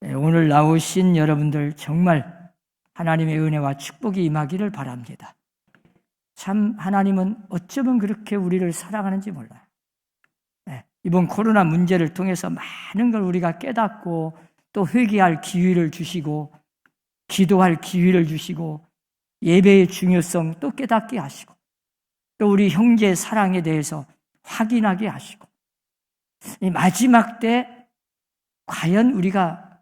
오늘 나오신 여러분들 정말 하나님의 은혜와 축복이 임하기를 바랍니다. 참 하나님은 어쩌면 그렇게 우리를 사랑하는지 몰라요. 이번 코로나 문제를 통해서 많은 걸 우리가 깨닫고 또 회개할 기회를 주시고 기도할 기회를 주시고 예배의 중요성 또 깨닫게 하시고 또 우리 형제의 사랑에 대해서 확인하게 하시고 이 마지막 때 과연 우리가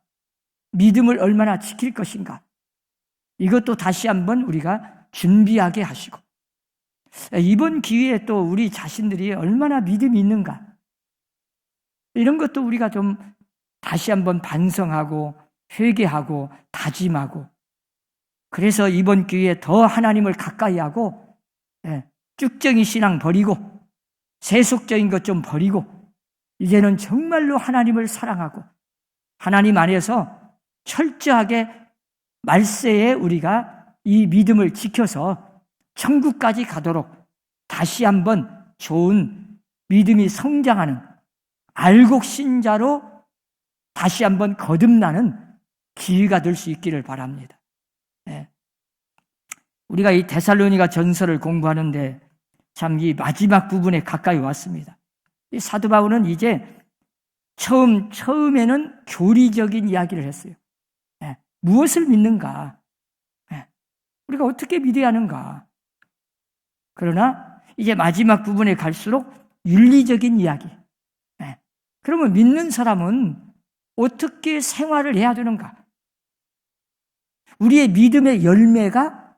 믿음을 얼마나 지킬 것인가 이것도 다시 한번 우리가 준비하게 하시고 이번 기회에 또 우리 자신들이 얼마나 믿음이 있는가 이런 것도 우리가 좀 다시 한번 반성하고 회개하고 다짐하고 그래서 이번 기회에 더 하나님을 가까이 하고 쭉정이 신앙 버리고 세속적인 것 좀 버리고 이제는 정말로 하나님을 사랑하고 하나님 안에서 철저하게 말세에 우리가 이 믿음을 지켜서 천국까지 가도록 다시 한번 좋은 믿음이 성장하는 알곡 신자로 다시 한번 거듭나는 기회가 될 수 있기를 바랍니다. 우리가 이 데살로니가 전서를 공부하는데 참 이 마지막 부분에 가까이 왔습니다. 이 사도 바울은 이제 처음에는 교리적인 이야기를 했어요. 무엇을 믿는가? 우리가 어떻게 믿어야 하는가? 그러나 이제 마지막 부분에 갈수록 윤리적인 이야기. 그러면 믿는 사람은 어떻게 생활을 해야 되는가? 우리의 믿음의 열매가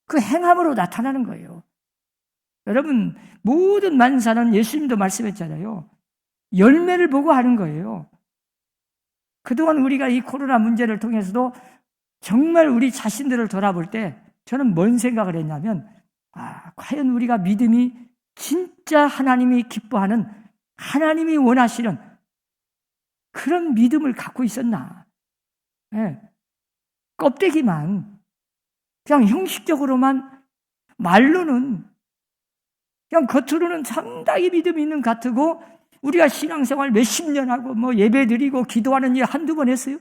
그 행함으로 나타나는 거예요. 여러분, 모든 만사는 예수님도 말씀했잖아요. 열매를 보고 하는 거예요. 그동안 우리가 이 코로나 문제를 통해서도 정말 우리 자신들을 돌아볼 때 저는 뭔 생각을 했냐면 과연 우리가 믿음이 진짜 하나님이 기뻐하는 하나님이 원하시는 그런 믿음을 갖고 있었나? 껍데기만 그냥 형식적으로만 말로는 그냥 겉으로는 상당히 믿음이 있는 것 같고 우리가 신앙생활 몇십 년 하고 뭐 예배 드리고 기도하는 일 한두 번 했어요?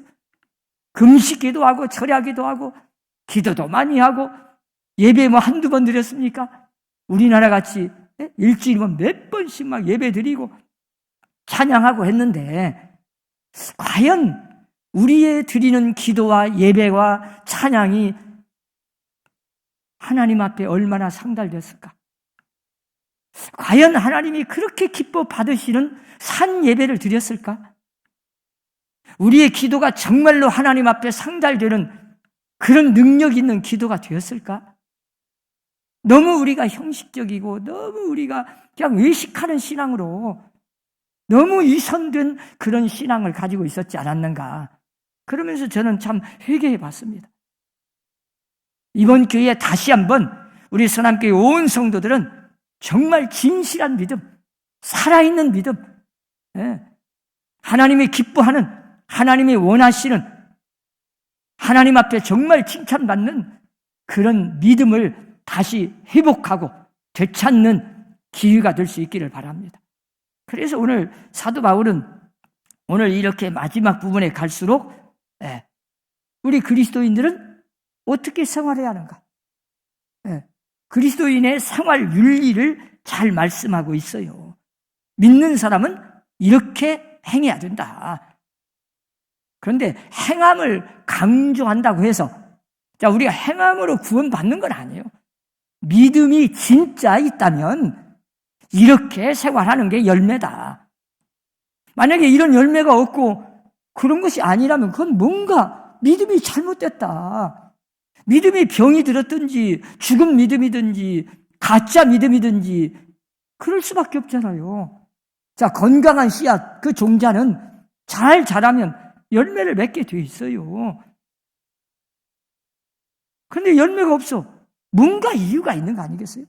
금식 기도하고 철야 기도하고 기도도 많이 하고 예배 뭐 한두 번 드렸습니까? 우리나라 같이 일주일이면 몇 번씩 막 예배 드리고 찬양하고 했는데 과연 우리의 드리는 기도와 예배와 찬양이 하나님 앞에 얼마나 상달됐을까? 과연 하나님이 그렇게 기뻐 받으시는 산 예배를 드렸을까? 우리의 기도가 정말로 하나님 앞에 상달되는 그런 능력 있는 기도가 되었을까? 너무 우리가 형식적이고 너무 우리가 그냥 외식하는 신앙으로 너무 위선된 그런 신앙을 가지고 있었지 않았는가? 그러면서 저는 참 회개해 봤습니다. 이번 기회에 다시 한번 우리 선함교회 온 성도들은 정말 진실한 믿음, 살아있는 믿음, 하나님이 기뻐하는, 하나님이 원하시는, 하나님 앞에 정말 칭찬받는 그런 믿음을 다시 회복하고 되찾는 기회가 될 수 있기를 바랍니다. 그래서 오늘 사도 바울은 오늘 이렇게 마지막 부분에 갈수록 우리 그리스도인들은 어떻게 생활해야 하는가? 그리스도인의 생활 윤리를 잘 말씀하고 있어요. 믿는 사람은 이렇게 행해야 된다. 그런데 행함을 강조한다고 해서 우리가 행함으로 구원받는 건 아니에요. 믿음이 진짜 있다면 이렇게 생활하는 게 열매다. 만약에 이런 열매가 없고 그런 것이 아니라면 그건 뭔가 믿음이 잘못됐다. 믿음이 병이 들었든지 죽은 믿음이든지 가짜 믿음이든지 그럴 수밖에 없잖아요. 자, 건강한 씨앗 그 종자는 잘 자라면 열매를 맺게 돼 있어요. 그런데 열매가 없어. 뭔가 이유가 있는 거 아니겠어요?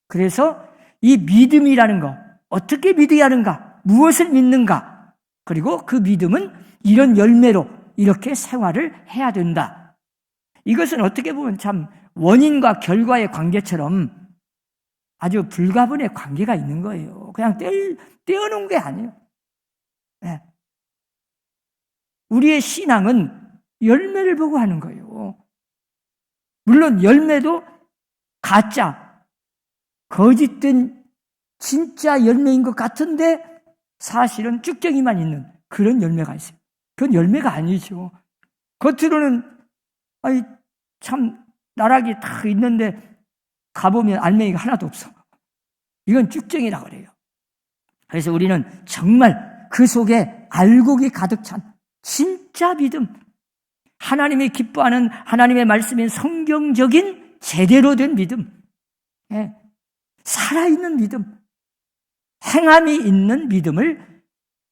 그래서 이 믿음이라는 거 어떻게 믿어야 하는가? 무엇을 믿는가? 그리고 그 믿음은 이런 열매로 이렇게 생활을 해야 된다. 이것은 어떻게 보면 참 원인과 결과의 관계처럼 아주 불가분의 관계가 있는 거예요. 그냥 떼어놓은 게 아니에요. 우리의 신앙은 열매를 보고 하는 거예요. 물론 열매도 가짜, 거짓된 진짜 열매인 것 같은데 사실은 쭉정이만 있는 그런 열매가 있어요. 그건 열매가 아니죠. 겉으로는 참 나락이 다 있는데 가보면 알맹이가 하나도 없어. 이건 쭉정이라고 그래요. 그래서 우리는 정말 그 속에 알곡이 가득 찬 진짜 믿음, 하나님이 기뻐하는 하나님의 말씀인 성경적인 제대로 된 믿음, 살아있는 믿음, 행함이 있는 믿음을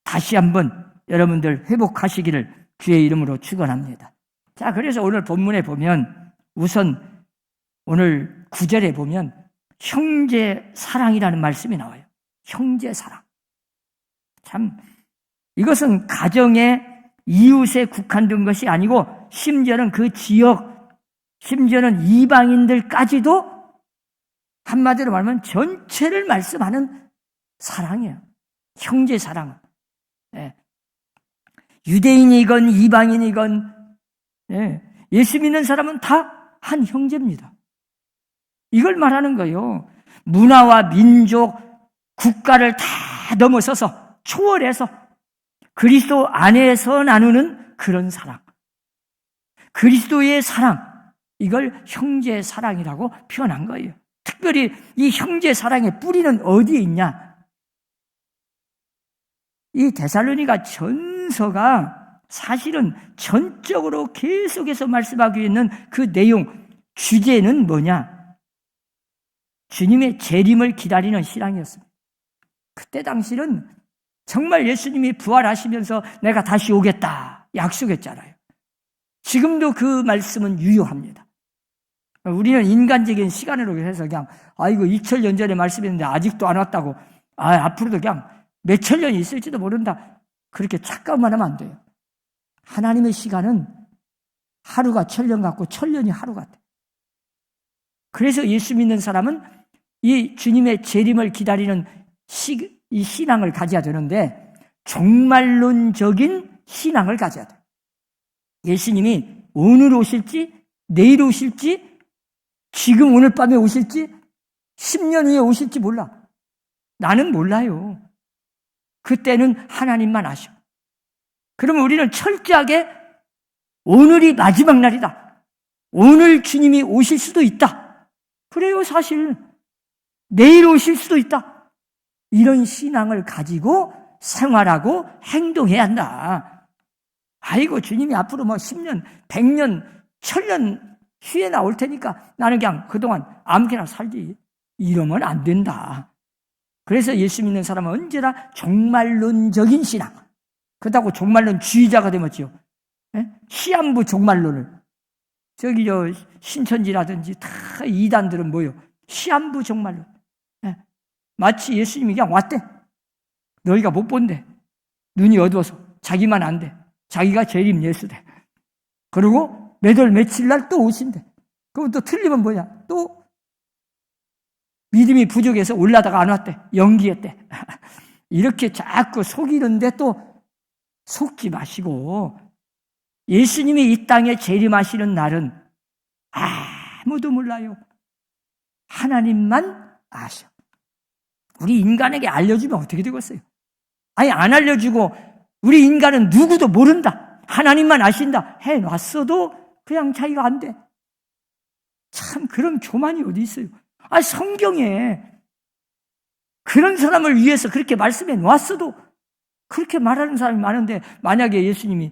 다시 한번 여러분들 회복하시기를 주의 이름으로 축원합니다. 자, 그래서 오늘 본문에 보면 우선 오늘 9절에 보면 형제 사랑이라는 말씀이 나와요. 형제 사랑. 참 이것은 가정의 이웃에 국한된 것이 아니고 심지어는 그 지역, 심지어는 이방인들까지도 한마디로 말하면 전체를 말씀하는 사랑이에요. 형제 사랑. 유대인이건 이방인이건 예수 믿는 사람은 다 한 형제입니다. 이걸 말하는 거예요. 문화와 민족, 국가를 다 넘어서서 초월해서 그리스도 안에서 나누는 그런 사랑. 그리스도의 사랑, 이걸 형제 사랑이라고 표현한 거예요. 특별히 이 형제 사랑의 뿌리는 어디에 있냐? 이 데살로니가 전서가 사실은 전적으로 계속해서 말씀하고 있는 그 내용, 주제는 뭐냐? 주님의 재림을 기다리는 신앙이었습니다. 그때 당시는 정말 예수님이 부활하시면서 내가 다시 오겠다 약속했잖아요. 지금도 그 말씀은 유효합니다. 우리는 인간적인 시간으로 해서 그냥 이거 2000년 전에 말씀했는데 아직도 안 왔다고, 앞으로도 그냥 몇천 년이 있을지도 모른다, 그렇게 착각만 하면 안 돼요. 하나님의 시간은 하루가 1000년 같고 1000년이 하루 같아요. 그래서 예수 믿는 사람은 이 주님의 재림을 기다리는 이 신앙을 가져야 되는데 종말론적인 신앙을 가져야 돼요. 예수님이 오늘 오실지 내일 오실지 지금 오늘 밤에 오실지 10년 후에 오실지 몰라. 나는 몰라요. 그때는 하나님만 아셔. 그러면 우리는 철저하게 오늘이 마지막 날이다, 오늘 주님이 오실 수도 있다, 그래요. 사실 내일 오실 수도 있다, 이런 신앙을 가지고 생활하고 행동해야 한다. 아이고 주님이 앞으로 10년, 100년, 1000년 후에 나올 테니까 나는 그냥 그동안 아무렇게나 살지, 이러면 안 된다. 그래서 예수 믿는 사람은 언제나 종말론적인 신앙, 그렇다고 종말론주의자가 되었지요. 시한부 종말론을, 저기 신천지라든지 다 이단들은 뭐요? 시한부 종말론. 마치 예수님이 그냥 왔대. 너희가 못 본대. 눈이 어두워서 자기만 안 돼. 자기가 재림 예수돼. 그리고 몇 월 며칠 날 또 오신대. 그럼 또 틀리면 뭐냐? 또 믿음이 부족해서 올라다가 안 왔대. 연기했대. 이렇게 자꾸 속이는데 또 속지 마시고, 예수님이 이 땅에 재림하시는 날은 아무도 몰라요. 하나님만 아셔. 우리 인간에게 알려주면 어떻게 되겠어요? 아니 안 알려주고 우리 인간은 누구도 모른다, 하나님만 아신다 해놨어도 그냥 자기가 안 돼. 참 그런 교만이 어디 있어요? 성경에 그런 사람을 위해서 그렇게 말씀해 놨어도 그렇게 말하는 사람이 많은데, 만약에 예수님이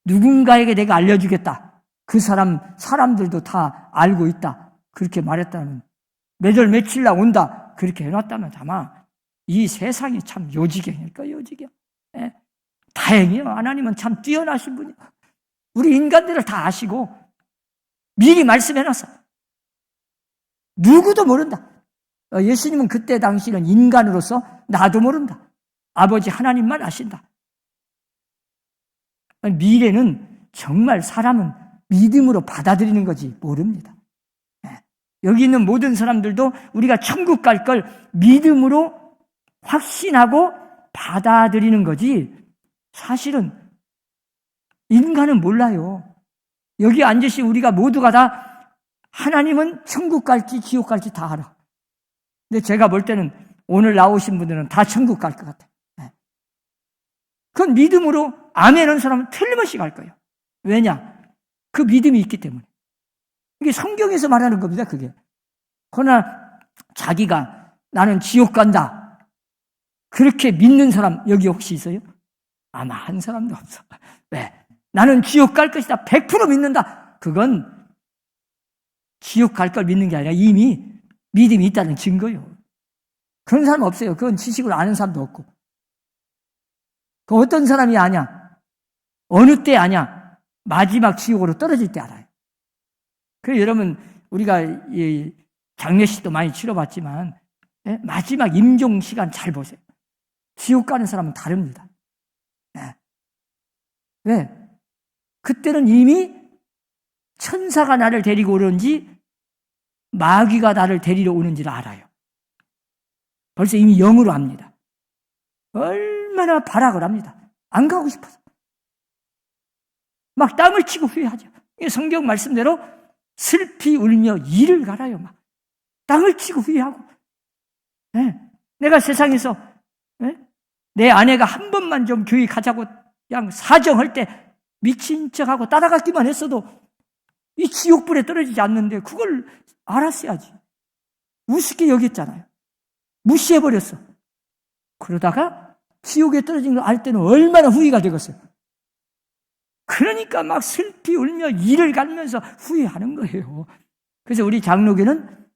누군가에게 내가 알려주겠다, 그 사람들도 다 알고 있다, 그렇게 말했다면, 몇 월 며칠 날 온다, 그렇게 해놨다면 아마 이 세상이 참 요지경일 거예요. 요지경. 다행이에요. 하나님은 참 뛰어나신 분이에요. 우리 인간들을 다 아시고 미리 말씀해놨어. 누구도 모른다. 예수님은 그때 당시는 인간으로서 나도 모른다, 아버지 하나님만 아신다. 미래는 정말 사람은 믿음으로 받아들이는 거지 모릅니다. 여기 있는 모든 사람들도 우리가 천국 갈 걸 믿음으로 확신하고 받아들이는 거지, 사실은 인간은 몰라요. 여기 앉으신 우리가 모두가 다 하나님은 천국 갈지 지옥 갈지 다 알아. 근데 제가 볼 때는 오늘 나오신 분들은 다 천국 갈 것 같아요. 그건 믿음으로 아멘하는 사람은 틀림없이 갈 거예요. 왜냐? 그 믿음이 있기 때문에. 이게 성경에서 말하는 겁니다, 그게. 그러나 자기가 나는 지옥 간다, 그렇게 믿는 사람 여기 혹시 있어요? 아마 한 사람도 없어. 왜? 나는 지옥 갈 것이다, 100% 믿는다. 그건 지옥 갈 걸 믿는 게 아니라 이미 믿음이 있다는 증거예요. 그런 사람 없어요. 그건 지식으로 아는 사람도 없고. 그 어떤 사람이 아냐? 어느 때 아냐? 마지막 지옥으로 떨어질 때 알아요. 그래서 여러분, 우리가 이 장례식도 많이 치러봤지만 마지막 임종 시간 잘 보세요. 지옥 가는 사람은 다릅니다. 왜? 그때는 이미 천사가 나를 데리고 오는지 마귀가 나를 데리러 오는지를 알아요. 벌써 이미 영으로 압니다. 얼마나 발악을 합니다. 안 가고 싶어서. 막 땅을 치고 후회하죠. 성경 말씀대로 슬피 울며 이를 갈아요. 막 땅을 치고 후회하고. 내가 세상에서 내 아내가 한 번만 좀 교회 가자고 그냥 사정할 때 미친 척하고 따라갔기만 했어도 이 지옥불에 떨어지지 않는데 그걸 알았어야지. 우습게 여겼잖아요. 무시해버렸어. 그러다가 지옥에 떨어진 걸 알 때는 얼마나 후회가 되겠어요. 그러니까 막 슬피 울며 이를 갈면서 후회하는 거예요. 그래서 우리 장로교는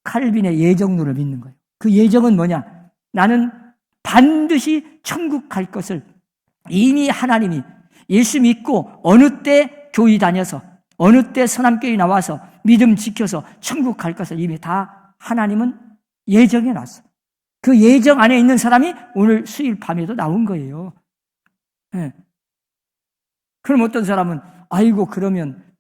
칼빈의 예정론을 믿는 거예요. 그 예정은 뭐냐? 나는 반드시 천국 갈 것을 이미 하나님이 예수 믿고 어느 때 교회 다녀서 어느 때 선함교회 나와서 믿음 지켜서 천국 갈 것을 이미 다 하나님은 예정해 놨어. 그 예정 안에 있는 사람이 오늘 수요일 밤에도 나온 거예요. 그럼 어떤 사람은 아이고 그러면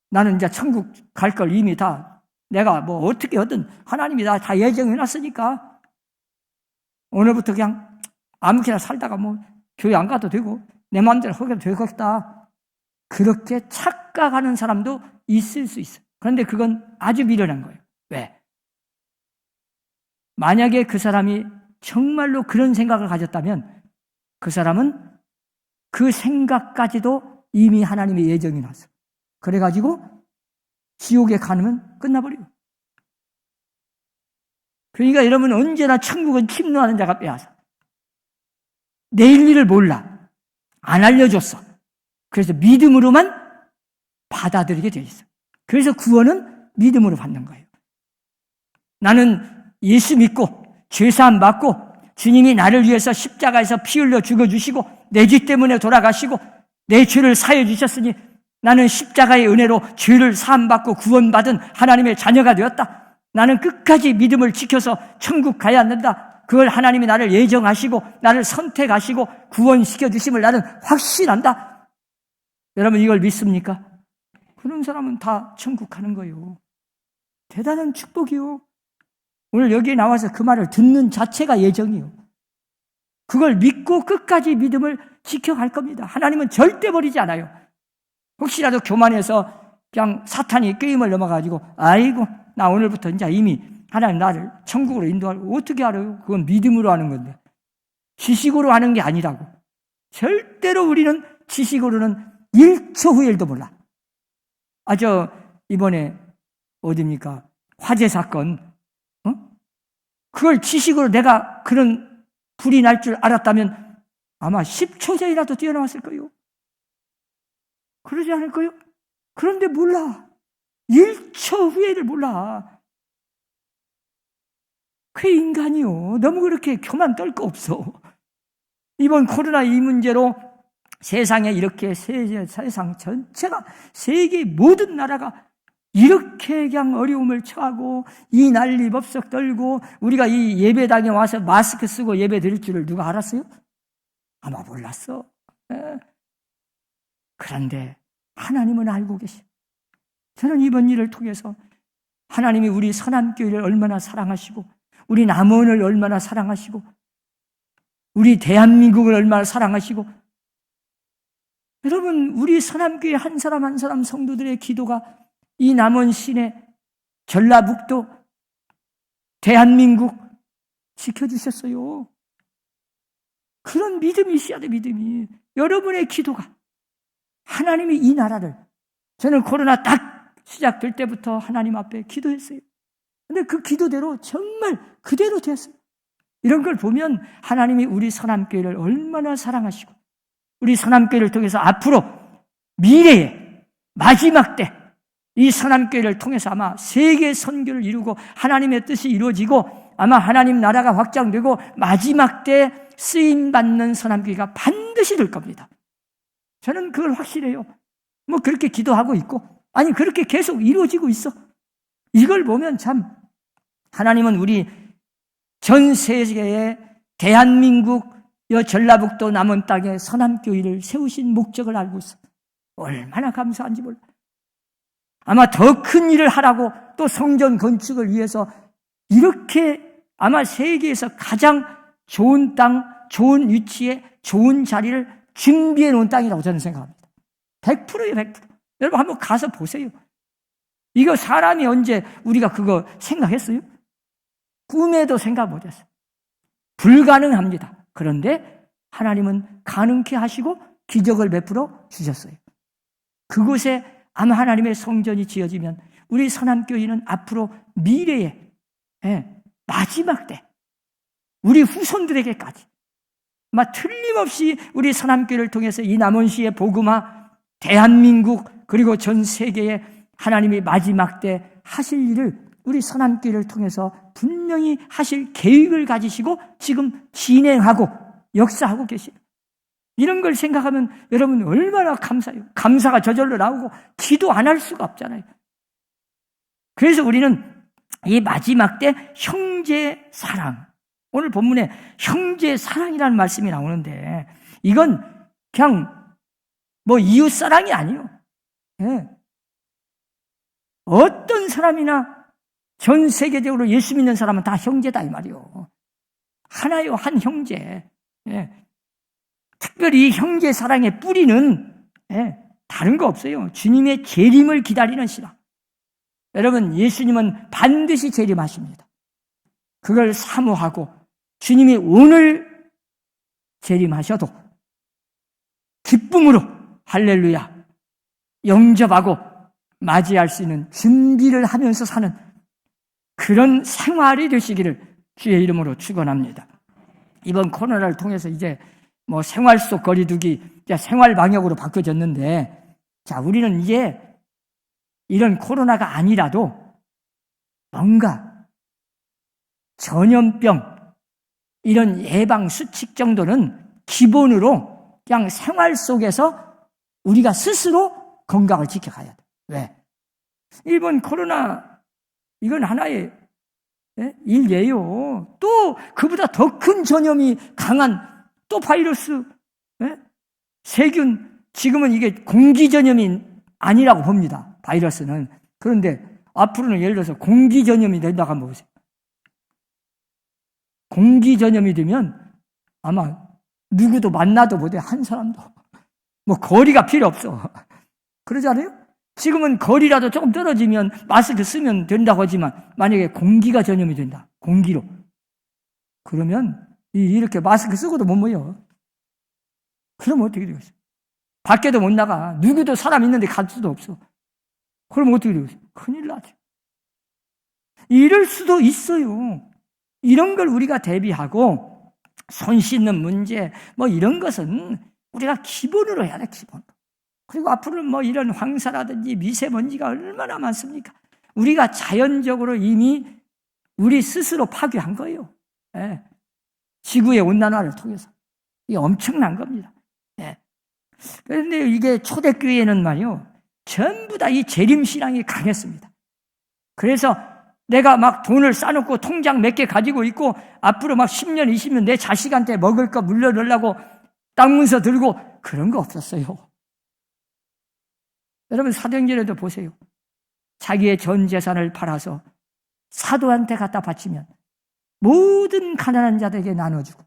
나는 이제 천국 갈 걸 이미 다 내가 뭐 어떻게 하든 하나님이 다 예정해 놨으니까 오늘부터 그냥 아무렇게나 살다가 뭐 교회 안 가도 되고 내 마음대로 하게 되겠다. 그렇게 착각하는 사람도 있을 수 있어요. 그런데 그건 아주 미련한 거예요. 왜? 만약에 그 사람이 정말로 그런 생각을 가졌다면 그 사람은 그 생각까지도 이미 하나님의 예정이 났어. 그래가지고 지옥에 가면 끝나버려요. 그러니까 여러분 언제나 천국은 침노하는 자가 빼앗아. 내일 일을 몰라. 안 알려줬어. 그래서 믿음으로만 받아들이게 돼 있어. 그래서 구원은 믿음으로 받는 거예요. 나는 예수 믿고 죄사함 받고 주님이 나를 위해서 십자가에서 피 흘려 죽어주시고 내 죄 때문에 돌아가시고 내 죄를 사해 주셨으니 나는 십자가의 은혜로 죄를 사함받고 구원받은 하나님의 자녀가 되었다. 나는 끝까지 믿음을 지켜서 천국 가야 한다. 그걸 하나님이 나를 예정하시고 나를 선택하시고 구원시켜 주심을 나는 확신한다. 여러분 이걸 믿습니까? 그런 사람은 다 천국 가는 거예요. 대단한 축복이요. 오늘 여기에 나와서 그 말을 듣는 자체가 예정이요. 그걸 믿고 끝까지 믿음을 지켜갈 겁니다. 하나님은 절대 버리지 않아요. 혹시라도 교만해서 그냥 사탄이 게임을 넘어가지고 아이고 나 오늘부터 이제 이미 하나님 나를 천국으로 인도하고 어떻게 알아요? 그건 믿음으로 하는 건데 지식으로 하는 게 아니라고. 절대로 우리는 지식으로는 1초 후일도 몰라. 이번에 어디입니까? 화재 사건. 그걸 지식으로 내가 그런 불이 날 줄 알았다면 아마 10초 전이라도 뛰어나왔을 거예요. 그러지 않을 거예요? 그런데 몰라. 1초 후에를 몰라. 그 인간이요. 너무 그렇게 교만 떨 거 없어. 이번 코로나 이 문제로 세상에 이렇게 세상 전체가 세계 모든 나라가 이렇게 그냥 어려움을 처하고 이 난리 법석 떨고 우리가 이 예배당에 와서 마스크 쓰고 예배 드릴 줄을 누가 알았어요? 아마 몰랐어. 그런데 하나님은 알고 계셔. 저는 이번 일을 통해서 하나님이 우리 선함교회를 얼마나 사랑하시고 우리 남원을 얼마나 사랑하시고 우리 대한민국을 얼마나 사랑하시고, 여러분, 우리 서남교회 한 사람 한 사람 성도들의 기도가 이 남원 시내, 전라북도, 대한민국 지켜주셨어요. 그런 믿음이 있어야 돼, 믿음이. 여러분의 기도가 하나님이 이 나라를, 저는 코로나 딱 시작될 때부터 하나님 앞에 기도했어요. 근데 그 기도대로 정말 그대로 됐어요. 이런 걸 보면 하나님이 우리 서남교회를 얼마나 사랑하시고, 우리 서남교회를 통해서 앞으로 미래에 마지막 때 이 서남교회를 통해서 아마 세계 선교를 이루고 하나님의 뜻이 이루어지고 아마 하나님 나라가 확장되고 마지막 때 쓰임받는 서남교회가 반드시 될 겁니다. 저는 그걸 확실해요. 뭐 그렇게 기도하고 있고, 아니 그렇게 계속 이루어지고 있어. 이걸 보면 참 하나님은 우리 전 세계에 대한민국, 여 전라북도 남원 땅에 서남교회를 세우신 목적을 알고 있어. 얼마나 감사한지 몰라. 아마 더 큰 일을 하라고 또 성전 건축을 위해서 이렇게 아마 세계에서 가장 좋은 땅, 좋은 위치에 좋은 자리를 준비해 놓은 땅이라고 저는 생각합니다. 100%예요, 100%. 여러분 한번 가서 보세요. 이거 사람이 언제 우리가 그거 생각했어요? 꿈에도 생각 못했어요. 불가능합니다. 그런데 하나님은 가능케 하시고 기적을 베풀어 주셨어요. 그곳에 아마 하나님의 성전이 지어지면 우리 서남교회는 앞으로 미래에 마지막 때 우리 후손들에게까지 아마 틀림없이 우리 서남교회를 통해서 이 남원시의 복음화, 대한민국 그리고 전 세계에 하나님이 마지막 때 하실 일을 우리 서남교회를 통해서 분명히 하실 계획을 가지시고 지금 진행하고 역사하고 계십니다. 이런 걸 생각하면 여러분 얼마나 감사해요. 감사가 저절로 나오고 기도 안 할 수가 없잖아요. 그래서 우리는 이 마지막 때 형제 사랑, 오늘 본문에 형제 사랑이라는 말씀이 나오는데 이건 그냥 뭐 이웃 사랑이 아니에요. 네. 어떤 사람이나 전 세계적으로 예수 믿는 사람은 다 형제다 이 말이에요. 하나요, 한 형제. 네. 특별히 형제 사랑의 뿌리는 다른 거 없어요. 주님의 재림을 기다리는 신앙. 여러분, 예수님은 반드시 재림하십니다. 그걸 사모하고 주님이 오늘 재림하셔도 기쁨으로 할렐루야 영접하고 맞이할 수 있는 준비를 하면서 사는 그런 생활이 되시기를 주의 이름으로 축원합니다. 이번 코로나를 통해서 이제 뭐 생활 속 거리두기 생활 방역으로 바뀌어졌는데, 자, 우리는 이제 이런 코로나가 아니라도 뭔가 전염병 이런 예방 수칙 정도는 기본으로 그냥 생활 속에서 우리가 스스로 건강을 지켜가야 돼. 왜? 이번 코로나 이건 하나의 일이에요. 또 그보다 더 큰 전염이 강한 또 바이러스, 세균, 지금은 이게 공기 전염이 아니라고 봅니다. 바이러스는. 그런데 앞으로는 예를 들어서 공기 전염이 된다고 한번 보세요. 공기 전염이 되면 아마 누구도 만나도 못해, 한 사람도. 뭐 거리가 필요 없어. 그러지 않아요? 지금은 거리라도 조금 떨어지면 마스크 쓰면 된다고 하지만 만약에 공기가 전염이 된다. 공기로. 그러면 이렇게 마스크 쓰고도 못 모여. 그러면 어떻게 되겠어요? 밖에도 못 나가. 누구도 사람 있는데 갈 수도 없어. 그러면 어떻게 되겠어요? 큰일 나죠. 이럴 수도 있어요. 이런 걸 우리가 대비하고 손 씻는 문제 뭐 이런 것은 우리가 기본으로 해야 돼, 기본. 그리고 앞으로는 뭐 이런 황사라든지 미세먼지가 얼마나 많습니까? 우리가 자연적으로 이미 우리 스스로 파괴한 거예요. 지구의 온난화를 통해서. 이게 엄청난 겁니다. 그런데 이게 초대교회는 말이요, 전부 다 이 재림신앙이 강했습니다. 그래서 내가 막 돈을 싸놓고 통장 몇 개 가지고 있고 앞으로 막 10년, 20년 내 자식한테 먹을 거 물려주려고 땅 문서 들고 그런 거 없었어요. 여러분 사도행전에도 보세요. 자기의 전 재산을 팔아서 사도한테 갖다 바치면 모든 가난한 자들에게 나눠주고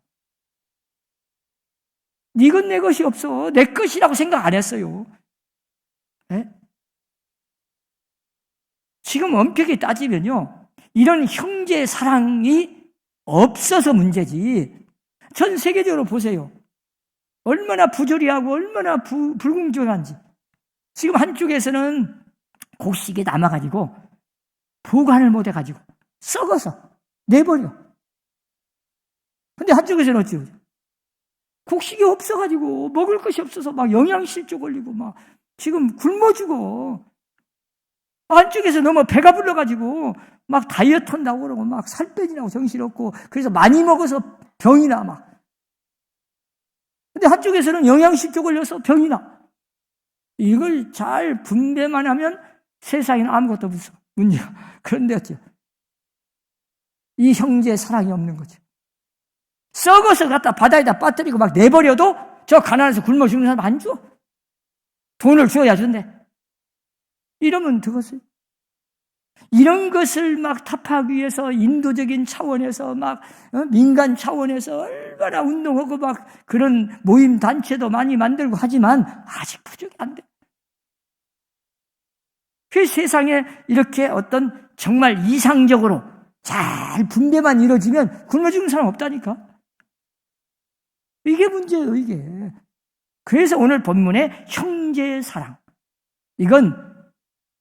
네 것 내 것이 없어. 내 것이라고 생각 안 했어요. 네? 지금 엄격히 따지면요, 이런 형제 사랑이 없어서 문제지. 전 세계적으로 보세요. 얼마나 부조리하고 얼마나 불공정한지. 지금 한쪽에서는 곡식이 남아가지고 보관을 못해가지고 썩어서 내버려. 근데 한쪽에서는 어찌 곡식이 없어가지고 먹을 것이 없어서 막 영양실조 걸리고 막 지금 굶어 죽어. 한쪽에서 너무 배가 불러가지고 막 다이어트 한다고 그러고 막 살 빼지라고 정신없고 그래서 많이 먹어서 병이 나 막. 근데 한쪽에서는 영양실조 걸려서 병이 나. 이걸 잘 분배만 하면 세상에는 아무것도 없어. 문제가. 그런데 어째요? 이 형제 사랑이 없는 거죠. 썩어서 갖다 바다에다 빠뜨리고 막 내버려도 저 가난해서 굶어 죽는 사람 안 줘. 돈을 줘야 준대. 이러면 그것을 이런 것을 막 타파하기 위해서 인도적인 차원에서 막 민간 차원에서 얼마나 운동하고 막 그런 모임 단체도 많이 만들고 하지만 아직 부족이 안 돼. 그 세상에 이렇게 어떤 정말 이상적으로 잘 분배만 이루어지면 굶어 죽는 사람 없다니까. 이게 문제예요, 이게. 그래서 오늘 본문의 형제의 사랑. 이건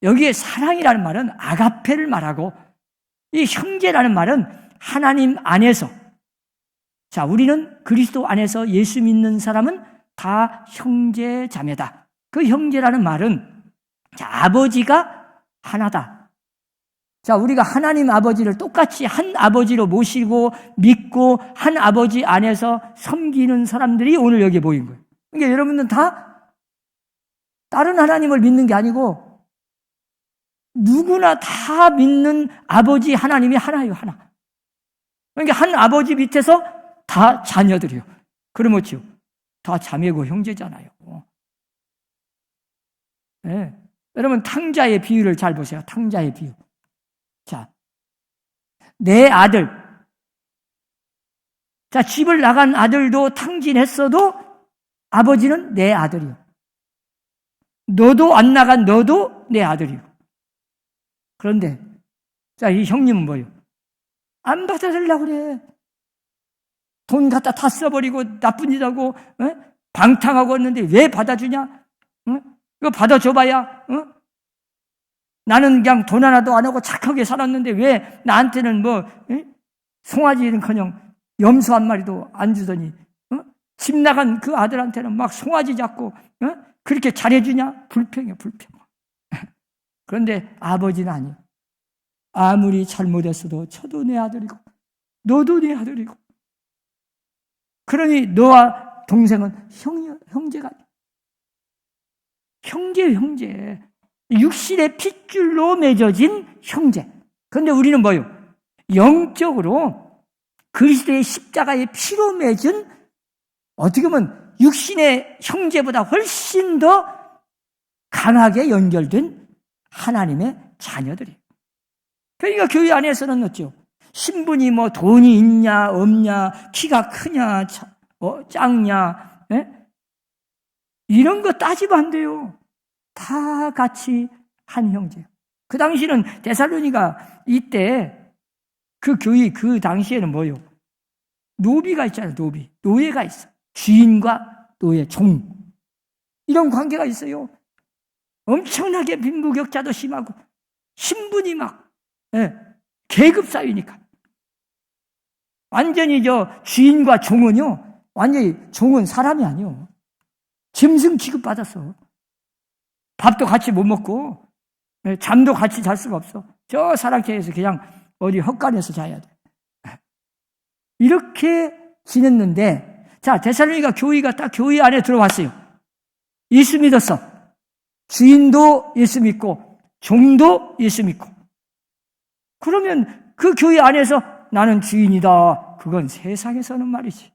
여기에 사랑이라는 말은 아가페를 말하고 이 형제라는 말은 하나님 안에서, 자, 우리는 그리스도 안에서 예수 믿는 사람은 다 형제 자매다. 그 형제라는 말은 자, 아버지가 하나다. 자, 우리가 하나님 아버지를 똑같이 한 아버지로 모시고 믿고 한 아버지 안에서 섬기는 사람들이 오늘 여기에 모인 거예요. 그러니까 여러분은 다 다른 하나님을 믿는 게 아니고 누구나 다 믿는 아버지 하나님이 하나예요, 하나. 그러니까 한 아버지 밑에서 다 자녀들이요. 그러면 어찌요? 다 자매고 형제잖아요. 네. 여러분 탕자의 비유를 잘 보세요. 탕자의 비유. 자, 내 아들. 자, 집을 나간 아들도 탕진했어도 아버지는 내 아들이요. 너도 안 나간 너도 내 아들이요. 그런데 자, 이 형님은 뭐예요? 안 받아들려고 그래. 돈 갖다 다 써버리고 나쁜 짓 하고 방탕하고 했는데 왜 받아주냐? 이거 받아줘봐야 나는 그냥 돈 하나도 안 하고 착하게 살았는데 왜 나한테는 뭐 송아지는커녕 염소 한 마리도 안 주더니 집 나간 그 아들한테는 막 송아지 잡고 그렇게 잘해주냐? 불평이야, 불평. 그런데 아버지는 아니에요. 아무리 잘못했어도 저도 내 아들이고 너도 내 아들이고 그러니 너와 동생은 형제가 형제 육신의 핏줄로 맺어진 형제. 그런데 우리는 뭐예요? 영적으로 그리스도의 십자가의 피로 맺은 어떻게 보면 육신의 형제보다 훨씬 더 강하게 연결된 하나님의 자녀들이에요. 그러니까 교회 안에서는 어쩌요? 신분이 뭐 돈이 있냐 없냐 키가 크냐 작냐 이런 거 따지면 안 돼요. 다 같이 한 형제예요. 그 당시는 데살로니가 이때 그 교회 그 당시에는 뭐예요? 노비가 있잖아요. 노예가 있어. 주인과 노예, 종 이런 관계가 있어요. 엄청나게 빈부격차도 심하고 신분이 막 계급 사회니까 완전히 주인과 종은요 완전히 종은 사람이 아니요 짐승 취급받았어. 밥도 같이 못 먹고 잠도 같이 잘 수가 없어. 저 사랑채에서 그냥 어디 헛간에서 자야 돼. 이렇게 지냈는데 자 데살로니가 교회가 딱 교회 안에 들어왔어요. 예수 믿었어. 주인도 예수 믿고 종도 예수 믿고 그러면 그 교회 안에서 나는 주인이다. 그건 세상에서는 말이지.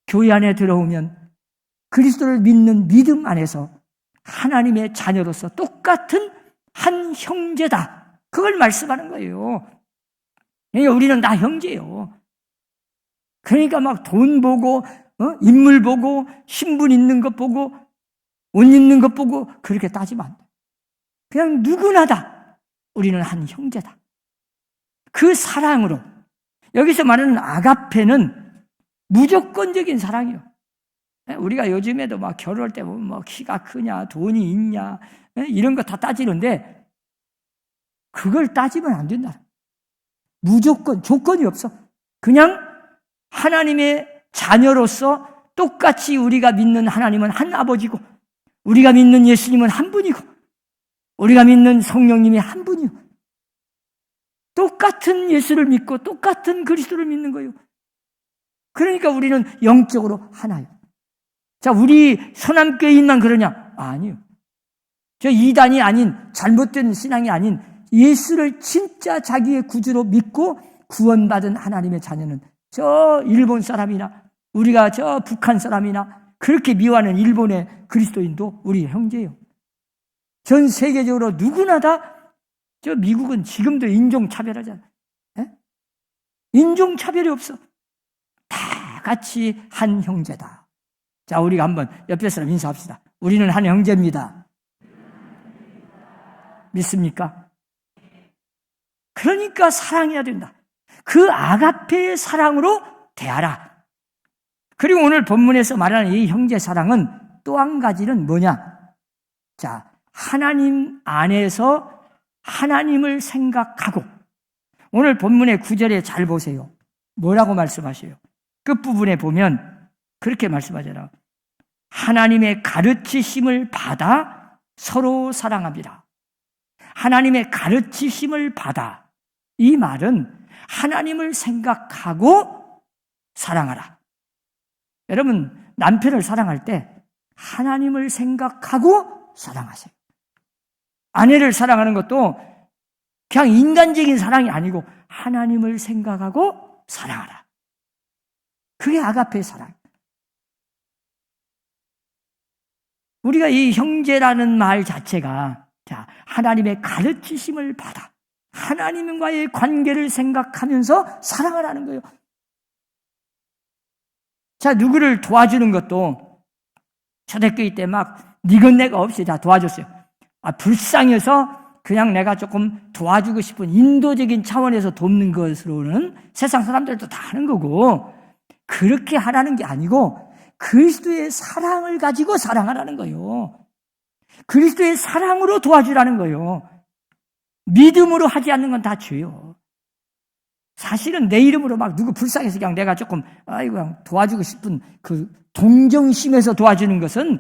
교회 안에 들어오면 그리스도를 믿는 믿음 안에서 하나님의 자녀로서 똑같은 한 형제다. 그걸 말씀하는 거예요. 그러니까 우리는 다 형제예요. 그러니까 막 돈 보고 인물 보고 신분 있는 것 보고 옷 입는 것 보고 그렇게 따지면 안 돼. 그냥 누구나 다 우리는 한 형제다. 그 사랑으로, 여기서 말하는 아가페는 무조건적인 사랑이요. 우리가 요즘에도 막 결혼할 때 보면 뭐 키가 크냐, 돈이 있냐, 이런 거 다 따지는데 그걸 따지면 안 된다. 무조건, 조건이 없어. 그냥 하나님의 자녀로서 똑같이 우리가 믿는 하나님은 한 아버지고, 우리가 믿는 예수님은 한 분이고, 우리가 믿는 성령님이 한 분이요. 똑같은 예수를 믿고 똑같은 그리스도를 믿는 거예요. 그러니까 우리는 영적으로 하나예요. 자, 우리 서남교인만 그러냐? 아니요. 저 이단이 아닌, 잘못된 신앙이 아닌 예수를 진짜 자기의 구주로 믿고 구원받은 하나님의 자녀는 저 일본 사람이나 우리가 저 북한 사람이나 그렇게 미워하는 일본의 그리스도인도 우리 형제예요. 전 세계적으로 누구나 다, 저 미국은 지금도 인종차별하잖아. 인종차별이 없어. 다 같이 한 형제다. 자, 우리가 한번 옆에 사람 인사합시다. 우리는 한 형제입니다. 믿습니까? 그러니까 사랑해야 된다. 그 아가페의 사랑으로 대하라. 그리고 오늘 본문에서 말하는 이 형제 사랑은 또 한 가지는 뭐냐? 자, 하나님 안에서 하나님을 생각하고, 오늘 본문의 9절에 잘 보세요. 뭐라고 말씀하셔요? 끝부분에 보면 그렇게 말씀하잖아요. 하나님의 가르치심을 받아 서로 사랑합니다. 하나님의 가르치심을 받아. 이 말은 하나님을 생각하고 사랑하라. 여러분, 남편을 사랑할 때 하나님을 생각하고 사랑하세요. 아내를 사랑하는 것도 그냥 인간적인 사랑이 아니고 하나님을 생각하고 사랑하라. 그게 아가페의 사랑. 우리가 이 형제라는 말 자체가, 자, 하나님의 가르치심을 받아 하나님과의 관계를 생각하면서 사랑을 하는 거예요. 자, 누구를 도와주는 것도 초대교회 때 막 니건내가 없이 다 도와줬어요. 불쌍해서 그냥 내가 조금 도와주고 싶은 인도적인 차원에서 돕는 것으로는 세상 사람들도 다 하는 거고, 그렇게 하라는 게 아니고 그리스도의 사랑을 가지고 사랑하라는 거예요. 그리스도의 사랑으로 도와주라는 거예요. 믿음으로 하지 않는 건 다 죄요. 사실은 내 이름으로 막 누구 불쌍해서 그냥 내가 조금 그냥 도와주고 싶은 그 동정심에서 도와주는 것은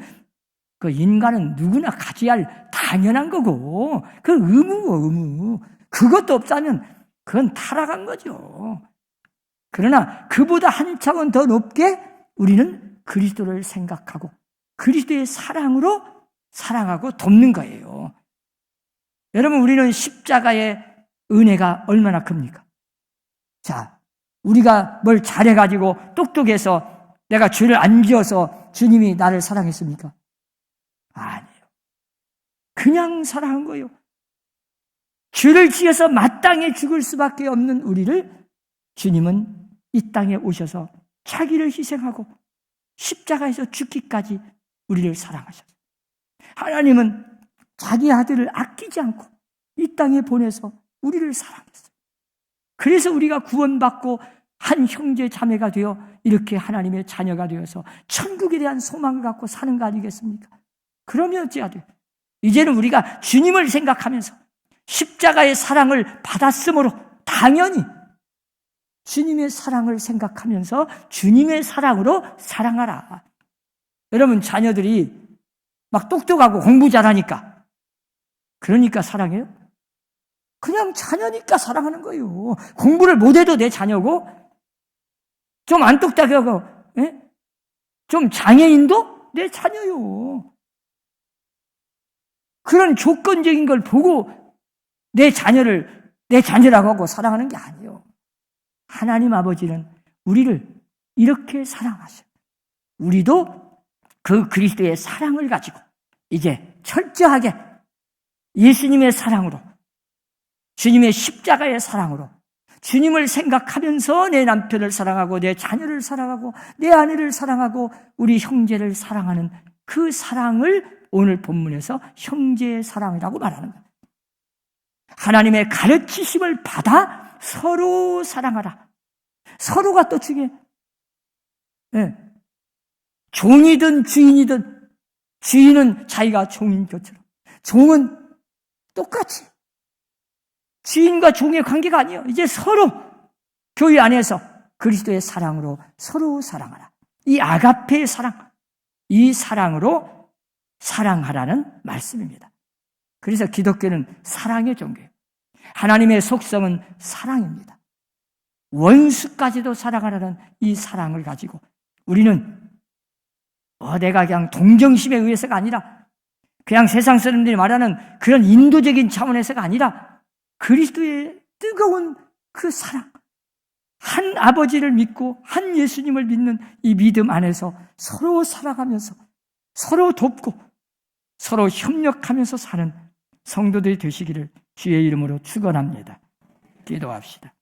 그 인간은 누구나 가져야 할 당연한 거고, 그 의무. 그것도 없다면 그건 타락한 거죠. 그러나 그보다 한 차원 더 높게 우리는 그리스도를 생각하고 그리스도의 사랑으로 사랑하고 돕는 거예요. 여러분, 우리는 십자가의 은혜가 얼마나 큽니까? 자, 우리가 뭘 잘해가지고 똑똑해서 내가 죄를 안 지어서 주님이 나를 사랑했습니까? 아니에요. 그냥 사랑한 거예요. 죄를 지어서 마땅히 죽을 수밖에 없는 우리를 주님은 이 땅에 오셔서 자기를 희생하고 십자가에서 죽기까지 우리를 사랑하셨어요. 하나님은 자기 아들을 아끼지 않고 이 땅에 보내서 우리를 사랑했어요. 그래서 우리가 구원받고 한 형제 자매가 되어 이렇게 하나님의 자녀가 되어서 천국에 대한 소망을 갖고 사는 거 아니겠습니까? 그러면 어찌해야 돼요? 이제는 우리가 주님을 생각하면서 십자가의 사랑을 받았으므로 당연히 주님의 사랑을 생각하면서 주님의 사랑으로 사랑하라. 여러분, 자녀들이 막 똑똑하고 공부 잘하니까, 그러니까 사랑해요? 그냥 자녀니까 사랑하는 거예요. 공부를 못해도 내 자녀고, 좀 안 똑똑하고 좀 장애인도 내 자녀요. 그런 조건적인 걸 보고 내 자녀를 내 자녀라고 하고 사랑하는 게 아니에요. 하나님 아버지는 우리를 이렇게 사랑하셔요. 우리도 그 그리스도의 사랑을 가지고 이제 철저하게 예수님의 사랑으로, 주님의 십자가의 사랑으로, 주님을 생각하면서 내 남편을 사랑하고 내 자녀를 사랑하고 내 아내를 사랑하고 우리 형제를 사랑하는 그 사랑을 오늘 본문에서 형제의 사랑이라고 말하는 거예요. 하나님의 가르치심을 받아 서로 사랑하라. 서로가 또 중요해. 네. 종이든 주인이든, 주인은 자기가 종인 것처럼, 종은 똑같이 주인과 종의 관계가 아니에요. 이제 서로 교회 안에서 그리스도의 사랑으로 서로 사랑하라. 이 아가페의 사랑, 이 사랑으로 사랑하라는 말씀입니다. 그래서 기독교는 사랑의 종교예요. 하나님의 속성은 사랑입니다. 원수까지도 사랑하라는 이 사랑을 가지고 우리는 내가 그냥 동정심에 의해서가 아니라 그냥 세상 사람들이 말하는 그런 인도적인 차원에서가 아니라 그리스도의 뜨거운 그 사랑, 한 아버지를 믿고 한 예수님을 믿는 이 믿음 안에서 서로 살아가면서 서로 돕고 서로 협력하면서 사는 성도들이 되시기를 주의 이름으로 축원합니다. 기도합시다.